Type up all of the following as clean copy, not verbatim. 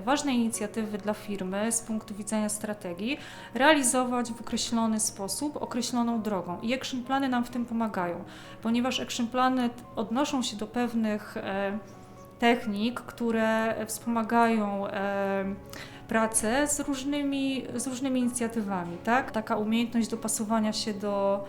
ważne inicjatywy dla firmy z punktu widzenia strategii realizować w określony sposób, określoną drogą. I action plany nam w tym pomagają, ponieważ action plany odnoszą się do pewnych technik, które wspomagają pracę z różnymi inicjatywami, tak? Taka umiejętność dopasowania się do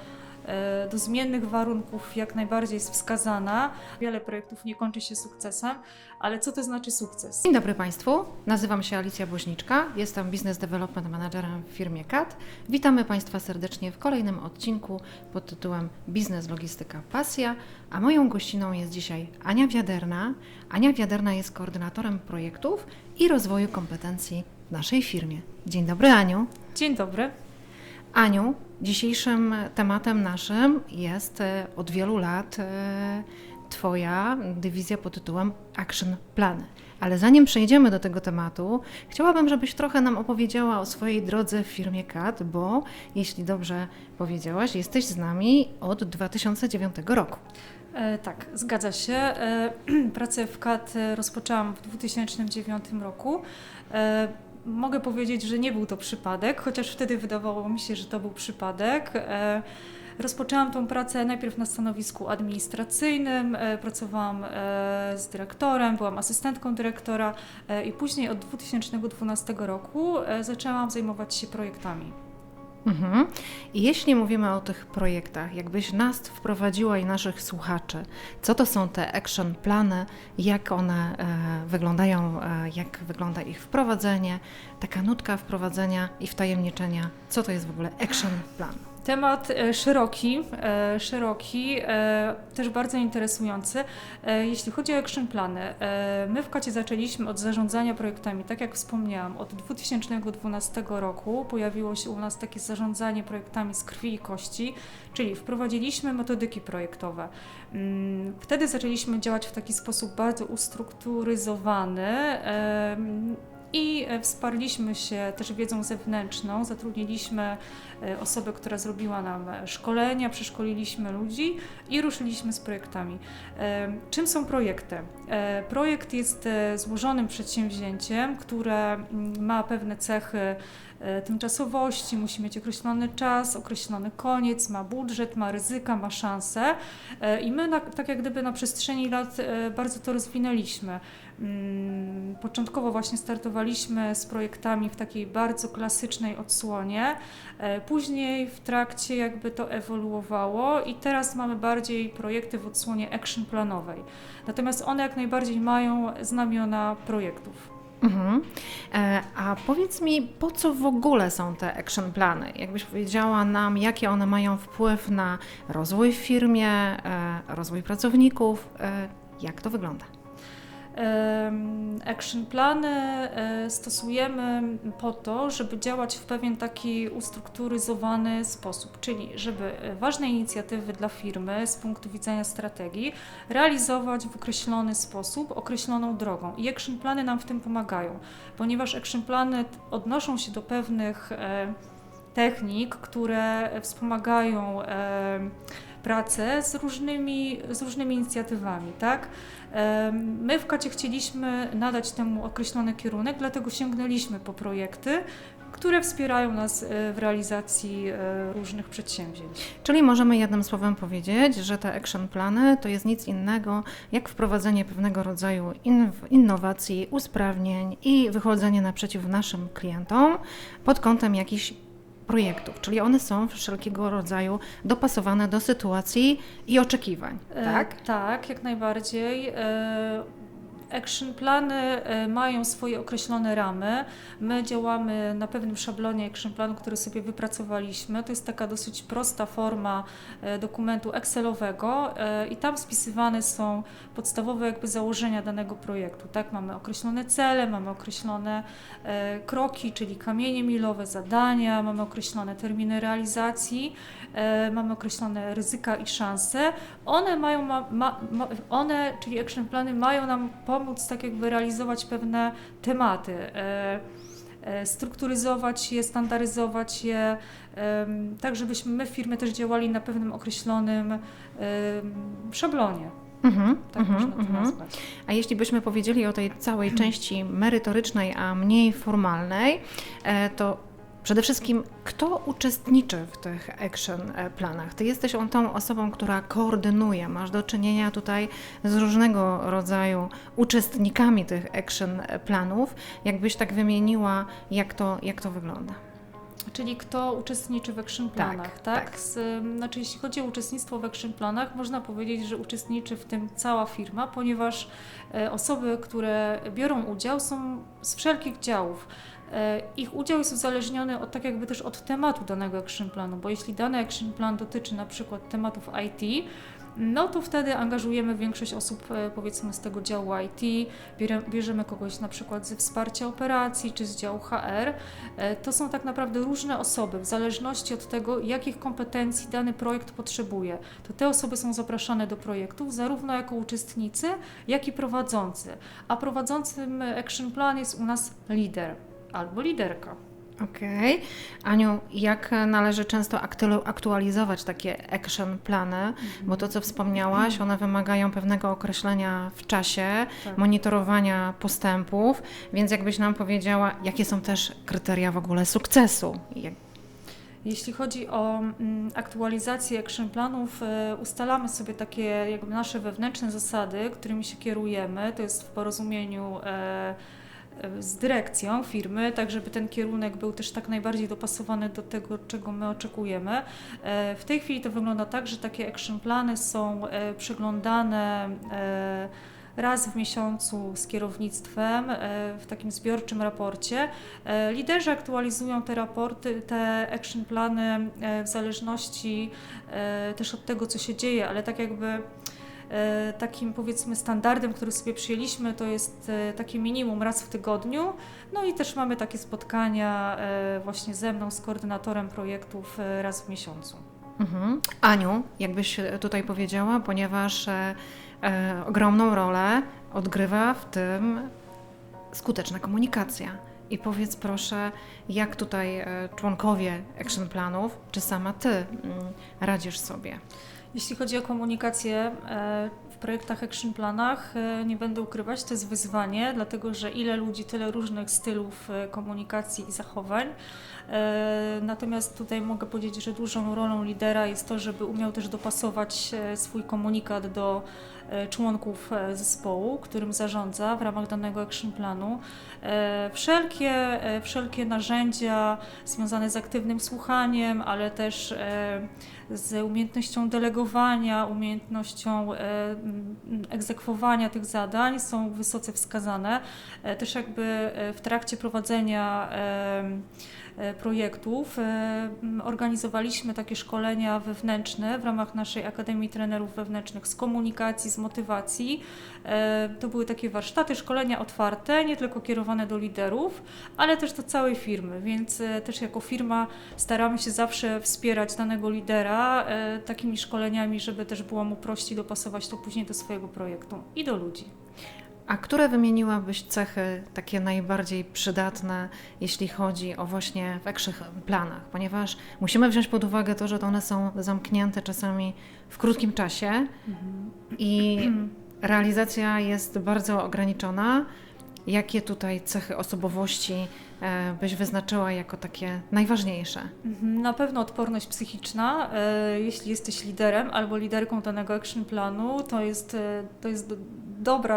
zmiennych warunków jak najbardziej jest wskazana. Wiele projektów nie kończy się sukcesem, ale co to znaczy sukces? Dzień dobry Państwu, nazywam się Alicja Woźniczka, jestem Business Development Managerem w firmie CAT. Witamy Państwa serdecznie w kolejnym odcinku pod tytułem Biznes, Logistyka, Pasja, a moją gościną jest dzisiaj Ania Wiaderna. Ania Wiaderna jest koordynatorem projektów i rozwoju kompetencji w naszej firmie. Dzień dobry Aniu. Dzień dobry. Aniu, dzisiejszym tematem naszym jest od wielu lat Twoja dywizja pod tytułem Action Plany. Ale zanim przejdziemy do tego tematu, chciałabym, żebyś trochę nam opowiedziała o swojej drodze w firmie CAT, bo jeśli dobrze powiedziałaś, jesteś z nami od 2009 roku. Tak, zgadza się. Pracę w CAT rozpoczęłam w 2009 roku. Mogę powiedzieć, że nie był to przypadek, chociaż wtedy wydawało mi się, że to był przypadek. Rozpoczęłam tą pracę najpierw na stanowisku administracyjnym, pracowałam z dyrektorem, byłam asystentką dyrektora i później od 2012 roku zaczęłam zajmować się projektami. I jeśli mówimy o tych projektach, jakbyś nas wprowadziła i naszych słuchaczy, co to są te action plany, jak one wyglądają, jak wygląda ich wprowadzenie, taka nutka wprowadzenia i wtajemniczenia, co to jest w ogóle action plan? Temat szeroki, też bardzo interesujący. Jeśli chodzi o action plany, my w CAT-ie zaczęliśmy od zarządzania projektami. Tak jak wspomniałam, od 2012 roku pojawiło się u nas takie zarządzanie projektami z krwi i kości, czyli wprowadziliśmy metodyki projektowe. Wtedy zaczęliśmy działać w taki sposób bardzo ustrukturyzowany i wsparliśmy się też wiedzą zewnętrzną, zatrudniliśmy osobę, która zrobiła nam szkolenia, przeszkoliliśmy ludzi i ruszyliśmy z projektami. Czym są projekty? Projekt jest złożonym przedsięwzięciem, które ma pewne cechy tymczasowości, musi mieć określony czas, określony koniec, ma budżet, ma ryzyka, ma szanse i my tak jak gdyby na przestrzeni lat bardzo to rozwinęliśmy. Początkowo właśnie startowaliśmy z projektami w takiej bardzo klasycznej odsłonie, później w trakcie jakby to ewoluowało i teraz mamy bardziej projekty w odsłonie action planowej. Natomiast one jak najbardziej mają znamiona projektów. A powiedz mi, po co w ogóle są te action plany? Jakbyś powiedziała nam, jaki one mają wpływ na rozwój w firmie, rozwój pracowników, jak to wygląda? Action plany stosujemy po to, żeby działać w pewien taki ustrukturyzowany sposób, czyli żeby ważne inicjatywy dla firmy z punktu widzenia strategii realizować w określony sposób, określoną drogą. I action plany nam w tym pomagają, ponieważ action plany odnoszą się do pewnych technik, które wspomagają pracę z różnymi inicjatywami, tak? My w CAT-ie chcieliśmy nadać temu określony kierunek, dlatego sięgnęliśmy po projekty, które wspierają nas w realizacji różnych przedsięwzięć. Czyli możemy jednym słowem powiedzieć, że te action plany to jest nic innego jak wprowadzenie pewnego rodzaju innowacji, usprawnień i wychodzenie naprzeciw naszym klientom pod kątem jakichś projektów, czyli one są wszelkiego rodzaju dopasowane do sytuacji i oczekiwań, tak? Tak, jak najbardziej. Action plany mają swoje określone ramy. My działamy na pewnym szablonie action planu, który sobie wypracowaliśmy. To jest taka dosyć prosta forma dokumentu Excelowego i tam spisywane są podstawowe jakby założenia danego projektu. Tak? Mamy określone cele, mamy określone kroki, czyli kamienie milowe, zadania, mamy określone terminy realizacji, mamy określone ryzyka i szanse. One, czyli action plany, mają nam pomóc tak jakby realizować pewne tematy, strukturyzować je, standaryzować je, tak żebyśmy my w firmie też działali na pewnym określonym szablonie. Tak można to nazwać. A jeśli byśmy powiedzieli o tej całej części merytorycznej, a mniej formalnej, to przede wszystkim kto uczestniczy w tych action planach? Ty jesteś tą osobą, która koordynuje, masz do czynienia tutaj z różnego rodzaju uczestnikami tych action planów. Jakbyś tak wymieniła, jak to wygląda? Czyli kto uczestniczy w action planach, tak? Znaczy, jeśli chodzi o uczestnictwo w action planach, można powiedzieć, że uczestniczy w tym cała firma, ponieważ osoby, które biorą udział, są z wszelkich działów. Ich udział jest uzależniony tak jakby też od tematu danego action planu, bo jeśli dany action plan dotyczy na przykład tematów IT, no to wtedy angażujemy większość osób, powiedzmy, z tego działu IT, bierzemy kogoś na przykład ze wsparcia operacji czy z działu HR. To są tak naprawdę różne osoby, w zależności od tego, jakich kompetencji dany projekt potrzebuje. To te osoby są zapraszane do projektów zarówno jako uczestnicy, jak i prowadzący. A prowadzącym action plan jest u nas lider albo liderka. Okej. Aniu, jak należy często aktualizować takie action plany? Bo to, co wspomniałaś, one wymagają pewnego określenia w czasie, Tak. monitorowania postępów, więc jakbyś nam powiedziała, jakie są też kryteria w ogóle sukcesu? Jeśli chodzi o aktualizację action planów, ustalamy sobie takie jakby nasze wewnętrzne zasady, którymi się kierujemy. To jest w porozumieniu z dyrekcją firmy, tak żeby ten kierunek był też tak najbardziej dopasowany do tego, czego my oczekujemy. W tej chwili to wygląda tak, że takie action plany są przeglądane raz w miesiącu z kierownictwem w takim zbiorczym raporcie. Liderzy aktualizują te raporty, te action plany w zależności też od tego, co się dzieje, ale tak jakby takim, powiedzmy, standardem, który sobie przyjęliśmy, to jest takie minimum raz w tygodniu. No i też mamy takie spotkania właśnie ze mną, z koordynatorem projektów raz w miesiącu. Aniu, jakbyś tutaj powiedziała, ponieważ ogromną rolę odgrywa w tym skuteczna komunikacja. I powiedz proszę, jak tutaj członkowie action planów, czy sama ty radzisz sobie? Jeśli chodzi o komunikację w projektach action planach, nie będę ukrywać, to jest wyzwanie, dlatego że ile ludzi, tyle różnych stylów komunikacji i zachowań. Natomiast tutaj mogę powiedzieć, że dużą rolą lidera jest to, żeby umiał też dopasować swój komunikat do członków zespołu, którym zarządza w ramach danego action planu. Wszelkie narzędzia związane z aktywnym słuchaniem, ale też z umiejętnością delegowania, umiejętnością egzekwowania tych zadań są wysoce wskazane. Też jakby w trakcie prowadzenia projektów organizowaliśmy takie szkolenia wewnętrzne w ramach naszej Akademii Trenerów Wewnętrznych z komunikacji, z motywacji. To były takie warsztaty, szkolenia otwarte, nie tylko kierowane do liderów, ale też do całej firmy, więc też jako firma staramy się zawsze wspierać danego lidera takimi szkoleniami, żeby też było mu prościej dopasować to później do swojego projektu i do ludzi. A które wymieniłabyś cechy takie najbardziej przydatne, jeśli chodzi o właśnie w action planach? Ponieważ musimy wziąć pod uwagę to, że one są zamknięte czasami w krótkim czasie i realizacja jest bardzo ograniczona. Jakie tutaj cechy osobowości byś wyznaczyła jako takie najważniejsze? Na pewno odporność psychiczna. Jeśli jesteś liderem albo liderką danego action planu, to jest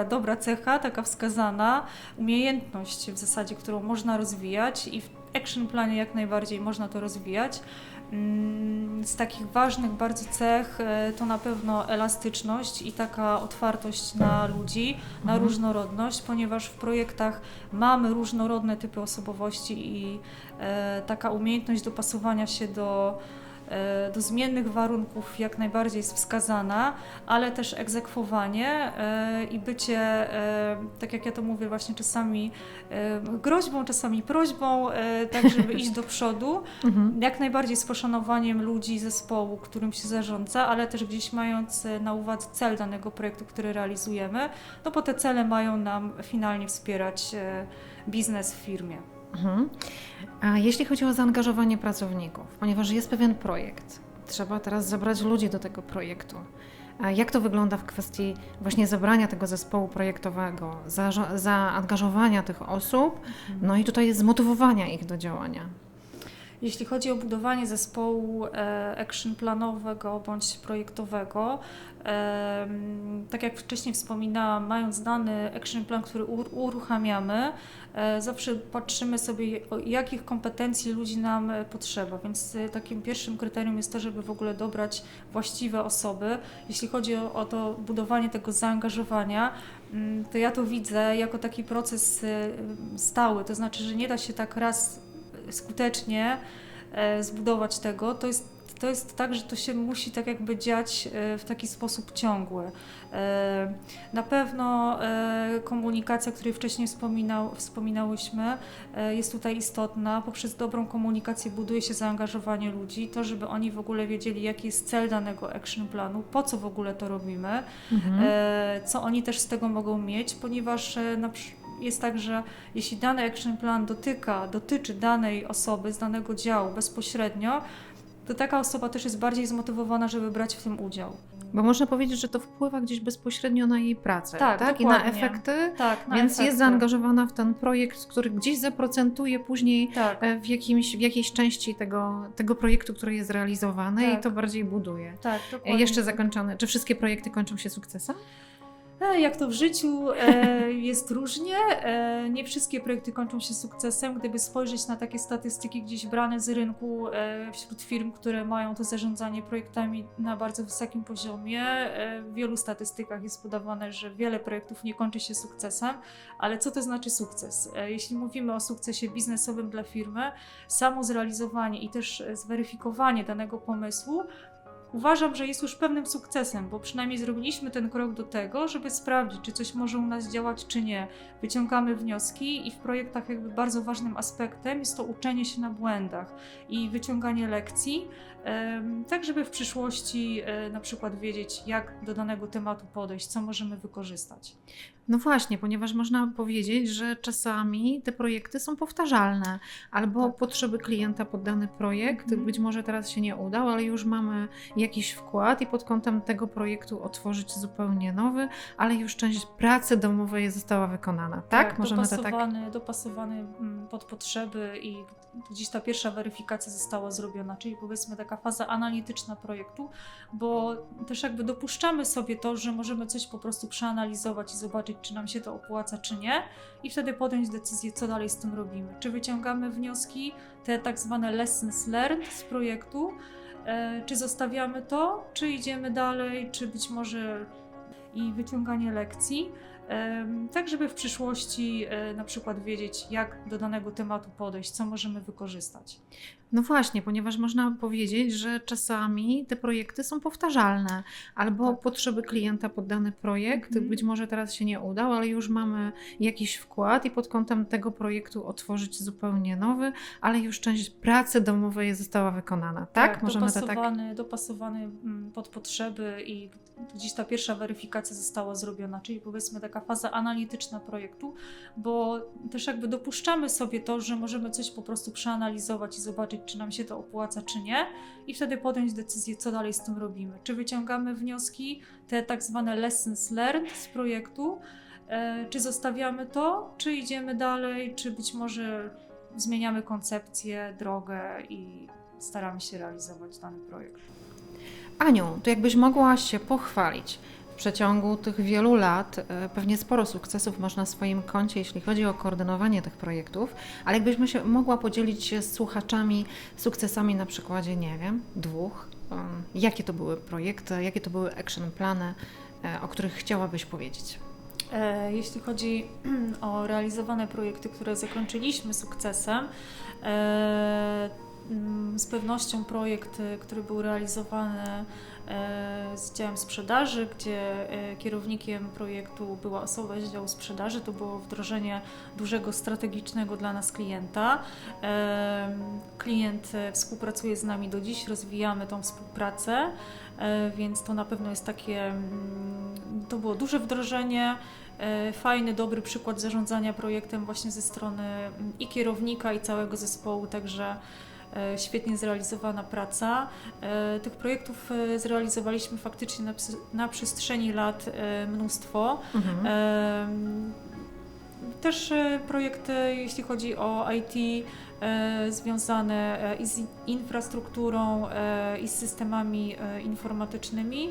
dobra cecha, taka wskazana, umiejętność w zasadzie, którą można rozwijać i w action planie jak najbardziej można to rozwijać. Z takich ważnych bardzo cech to na pewno elastyczność i taka otwartość na ludzi, na różnorodność, ponieważ w projektach mamy różnorodne typy osobowości i taka umiejętność dopasowania się do zmiennych warunków jak najbardziej jest wskazana, ale też egzekwowanie i bycie, tak jak ja to mówię właśnie czasami groźbą, czasami prośbą, tak żeby iść do przodu, jak najbardziej z poszanowaniem ludzi, zespołu, którym się zarządza, ale też gdzieś mając na uwadze cel danego projektu, który realizujemy, no bo te cele mają nam finalnie wspierać biznes w firmie. A jeśli chodzi o zaangażowanie pracowników, ponieważ jest pewien projekt, trzeba teraz zabrać ludzi do tego projektu. A jak to wygląda w kwestii właśnie zebrania tego zespołu projektowego, zaangażowania tych osób, no i tutaj zmotywowania ich do działania? Jeśli chodzi o budowanie zespołu action planowego bądź projektowego, tak jak wcześniej wspominałam, mając dany action plan, który uruchamiamy, zawsze patrzymy sobie, jakich kompetencji ludzi nam potrzeba, więc takim pierwszym kryterium jest to, żeby w ogóle dobrać właściwe osoby. Jeśli chodzi o to budowanie tego zaangażowania, to ja to widzę jako taki proces stały, to znaczy, że nie da się tak raz skutecznie zbudować tego, to jest tak, że to się musi tak jakby dziać w taki sposób ciągły. Na pewno komunikacja, o której wcześniej wspominałyśmy, jest tutaj istotna. Poprzez dobrą komunikację buduje się zaangażowanie ludzi, to żeby oni w ogóle wiedzieli, jaki jest cel danego action planu, po co w ogóle to robimy, co oni też z tego mogą mieć, ponieważ jest tak, że jeśli dany action plan dotyczy danej osoby z danego działu bezpośrednio, to taka osoba też jest bardziej zmotywowana, żeby brać w tym udział. Bo można powiedzieć, że to wpływa gdzieś bezpośrednio na jej pracę, tak? I na dokładnie. efekty, Tak, na więc efekty. jest zaangażowana w ten projekt, który gdzieś zaprocentuje później Tak. w jakiejś części tego projektu, który jest realizowany Tak. i to bardziej buduje. Tak, dokładnie. Jeszcze zakończone. Czy wszystkie projekty kończą się sukcesem? Jak to w życiu jest różnie. Nie wszystkie projekty kończą się sukcesem. Gdyby spojrzeć na takie statystyki gdzieś brane z rynku wśród firm, które mają to zarządzanie projektami na bardzo wysokim poziomie, w wielu statystykach jest podawane, że wiele projektów nie kończy się sukcesem. Ale co to znaczy sukces? Jeśli mówimy o sukcesie biznesowym dla firmy, samo zrealizowanie i też zweryfikowanie danego pomysłu uważam, że jest już pewnym sukcesem, bo przynajmniej zrobiliśmy ten krok do tego, żeby sprawdzić, czy coś może u nas działać, czy nie. Wyciągamy wnioski i w projektach jakby bardzo ważnym aspektem jest to uczenie się na błędach i wyciąganie lekcji, tak żeby w przyszłości na przykład wiedzieć, jak do danego tematu podejść, co możemy wykorzystać. No właśnie, ponieważ można powiedzieć, że czasami te projekty są powtarzalne, albo Tak. potrzeby klienta pod dany projekt, być może teraz się nie udał, ale już mamy jakiś wkład i pod kątem tego projektu otworzyć zupełnie nowy, ale już część pracy domowej została wykonana, tak? Możemy to tak... Dopasowany pod potrzeby i gdzieś ta pierwsza weryfikacja została zrobiona, czyli powiedzmy taka faza analityczna projektu, bo też jakby dopuszczamy sobie to, że możemy coś po prostu przeanalizować i zobaczyć, czy nam się to opłaca, czy nie, i wtedy podjąć decyzję, co dalej z tym robimy. Czy wyciągamy wnioski, te tak zwane lessons learned z projektu, czy zostawiamy to, czy idziemy dalej, czy być może i wyciąganie lekcji, tak żeby w przyszłości na przykład wiedzieć, jak do danego tematu podejść, co możemy wykorzystać. No właśnie, ponieważ można powiedzieć, że czasami te projekty są powtarzalne, albo Tak. potrzeby klienta pod dany projekt, być może teraz się nie udał, ale już mamy jakiś wkład i pod kątem tego projektu otworzyć zupełnie nowy, ale już część pracy domowej została wykonana, tak? Możemy to tak... Dopasowany pod potrzeby i gdzieś ta pierwsza weryfikacja została zrobiona, czyli powiedzmy taka faza analityczna projektu, bo też jakby dopuszczamy sobie to, że możemy coś po prostu przeanalizować i zobaczyć, czy nam się to opłaca, czy nie, i wtedy podjąć decyzję, co dalej z tym robimy. Czy wyciągamy wnioski, te tak zwane lessons learned z projektu, czy zostawiamy to, czy idziemy dalej, czy być może zmieniamy koncepcję, drogę i staramy się realizować dany projekt. Aniu, to jakbyś mogła się pochwalić. W przeciągu tych wielu lat pewnie sporo sukcesów masz na swoim koncie, jeśli chodzi o koordynowanie tych projektów, ale jakbyśmy się mogła podzielić się z słuchaczami sukcesami na przykładzie, nie wiem, 2. Jakie to były projekty, jakie to były action plany, o których chciałabyś powiedzieć? Jeśli chodzi o realizowane projekty, które zakończyliśmy sukcesem, z pewnością projekt, który był realizowany z działem sprzedaży, gdzie kierownikiem projektu była osoba z działu sprzedaży. To było wdrożenie dużego, strategicznego dla nas klienta. Klient współpracuje z nami do dziś, rozwijamy tą współpracę, więc to na pewno jest takie, to było duże wdrożenie, fajny, dobry przykład zarządzania projektem właśnie ze strony i kierownika, i całego zespołu, także świetnie zrealizowana praca. Tych projektów zrealizowaliśmy faktycznie na przestrzeni lat mnóstwo. Też projekty, jeśli chodzi o IT, związane i z infrastrukturą, i z systemami informatycznymi.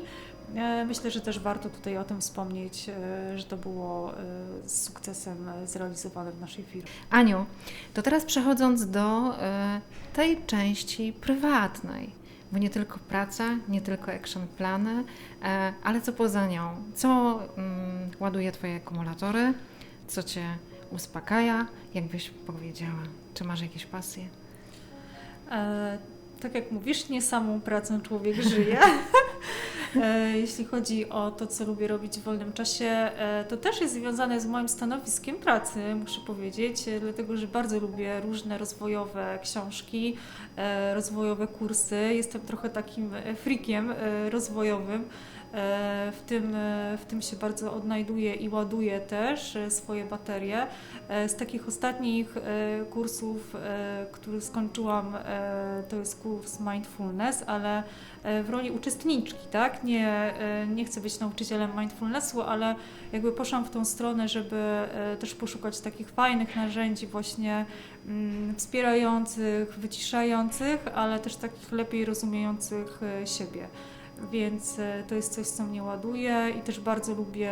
Myślę, że też warto tutaj o tym wspomnieć, że to było z sukcesem zrealizowane w naszej firmie. Aniu, to teraz przechodząc do tej części prywatnej, bo nie tylko praca, nie tylko action plany, ale co poza nią? Co ładuje Twoje akumulatory? Co Cię uspokaja? Jak byś powiedziała? Czy masz jakieś pasje? Tak jak mówisz, nie samą pracą człowiek żyje. Jeśli chodzi o to, co lubię robić w wolnym czasie, to też jest związane z moim stanowiskiem pracy, muszę powiedzieć, dlatego że bardzo lubię różne rozwojowe książki, rozwojowe kursy. Jestem trochę takim freakiem rozwojowym. W tym się bardzo odnajduję i ładuję też swoje baterie. Z takich ostatnich kursów, który skończyłam, to jest kurs Mindfulness, ale w roli uczestniczki, tak? Nie chcę być nauczycielem mindfulnessu, ale jakby poszłam w tą stronę, żeby też poszukać takich fajnych narzędzi właśnie wspierających, wyciszających, ale też takich lepiej rozumiejących siebie. Więc to jest coś, co mnie ładuje i też bardzo lubię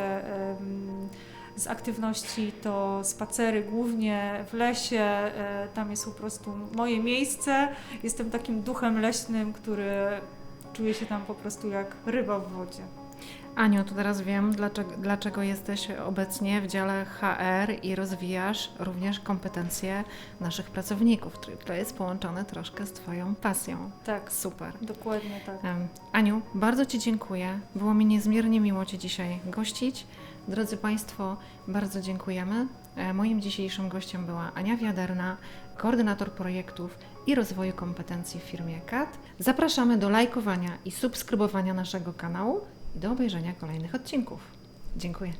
z aktywności to spacery, głównie w lesie. Tam jest po prostu moje miejsce. Jestem takim duchem leśnym, który czuje się tam po prostu jak ryba w wodzie. Aniu, to teraz wiem, dlaczego jesteś obecnie w dziale HR i rozwijasz również kompetencje naszych pracowników. To jest połączone troszkę z Twoją pasją. Tak, Super. dokładnie tak. Aniu, bardzo Ci dziękuję. Było mi niezmiernie miło Cię dzisiaj gościć. Drodzy Państwo, bardzo dziękujemy. Moim dzisiejszym gościem była Ania Wiaderna, koordynator projektów i rozwoju kompetencji w firmie CAT. Zapraszamy do lajkowania i subskrybowania naszego kanału i do obejrzenia kolejnych odcinków. Dziękuję.